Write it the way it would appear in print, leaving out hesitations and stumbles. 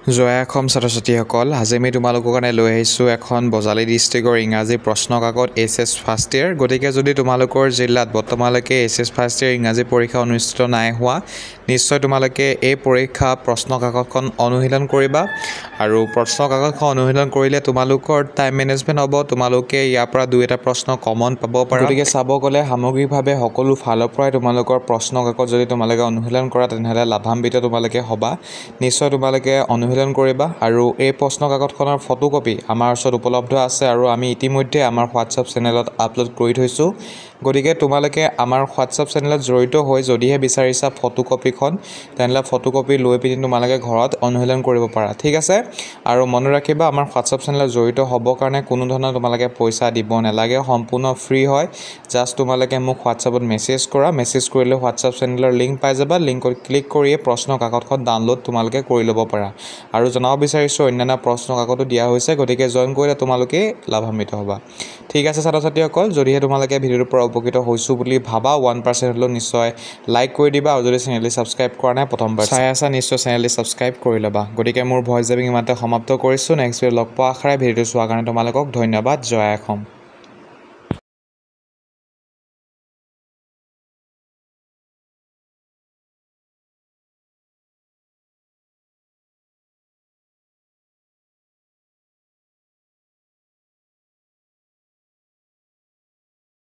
জয়া অসম ছাত্ৰ-ছাত্ৰীসকল, আজি আমি তোমালোকৰ কাৰণে লৈ আহিছোঁ এখন বজালী ডিষ্ট্ৰিক্টৰ ইংৰাজী প্ৰশ্ন কাকত HS ফাৰ্ষ্ট ইয়েৰ। গতিকে যদি তোমালোকৰ জিলাত বৰ্তমানলৈকে HS ফাৰ্ষ্ট ইয়েৰ ইংৰাজী পৰীক্ষা অনুষ্ঠিত নাই হোৱা, নিশ্চয় তোমালোকে এই পৰীক্ষা প্ৰশ্ন কাকতখন অনুশীলন কৰিবা। আৰু প্ৰশ্ন কাকতখন অনুশীলন কৰিলে তোমালোকৰ টাইম মেনেজমেণ্ট হ'ব, তোমালোকে ইয়াৰ পৰা 2-এটা প্ৰশ্ন কমন পাব পাৰা। গতিকে চাব গ'লে সামগ্ৰিকভাৱে সকলো ফালৰ পৰাই তোমালোকৰ প্ৰশ্ন কাকত যদি তোমালোকে অনুশীলন কৰা তেনেহ'লে লাভান্বিত তোমালোকে হ'বা। নিশ্চয় তোমালোকে অনুশীলন কৰিবা। আৰু এই প্ৰশ্ন কাকতখনৰ ফটোকপি আমাৰ ওচৰত উপলব্ধ আছে আৰু আমি ইতিমধ্যে আমাৰ হোৱাটছআপ চেনেলত আপলোড কৰি থৈছোঁ। গতিকে তোমালোকে আমাৰ হোৱাটছআপ চেনেলত জড়িত হৈ যদিহে বিচাৰিছা ফটোকপিখন, তেনেহ'লে ফটোকপি লৈ পিনি তোমালোকে ঘৰত অনুশীলন কৰিব পাৰা, ঠিক আছে। আৰু মনত ৰাখিবা, আমাৰ হোৱাটছআপ চেনেলত জড়িত হ'বৰ কাৰণে কোনো ধৰণৰ তোমালোকে পইচা দিব নালাগে, সম্পূৰ্ণ ফ্ৰী হয়। জাষ্ট তোমালোকে মোক হোৱাটছআপত মেছেজ কৰা, মেছেজ কৰিলে হোৱাটছআপ চেনেলৰ লিংক পাই যাবা। লিংকত ক্লিক কৰিয়ে প্ৰশ্ন কাকতখন ডাউনলোড তোমালোকে কৰি ল'ব পাৰা। আৰু জনাব বিচাৰিছোঁ অন্যান্য প্ৰশ্ন কাকতো দিয়া হৈছে, গতিকে জইন কৰিলে তোমালোকে লাভান্বিত হ'বা। ঠিক আছে ছাত্ৰ-ছাত্ৰীসকল, যদিহে তোমালোকে ভিডিঅ'টোৰ পৰা উপকৃত হৈছোঁ বুলি ভাবা 1% হ'লেও নিশ্চয় লাইক কৰি দিবা। আৰু যদি চেনেলটি ছাবস্ক্ৰাইব কৰা নাই, প্ৰথমবাৰ চাই আছা, নিশ্চয় চেনেলটি ছাবস্ক্ৰাইব কৰি ল'বা। গতিকে মোৰ ভইচ ডাবিং ইমানতে সমাপ্ত কৰিছোঁ। নেক্সট ভিডিঅ'ত লগ পোৱা আশাৰে ভিডিঅ'টো চোৱাৰ কাৰণে তোমালোকক ধন্যবাদ। জয় অসম।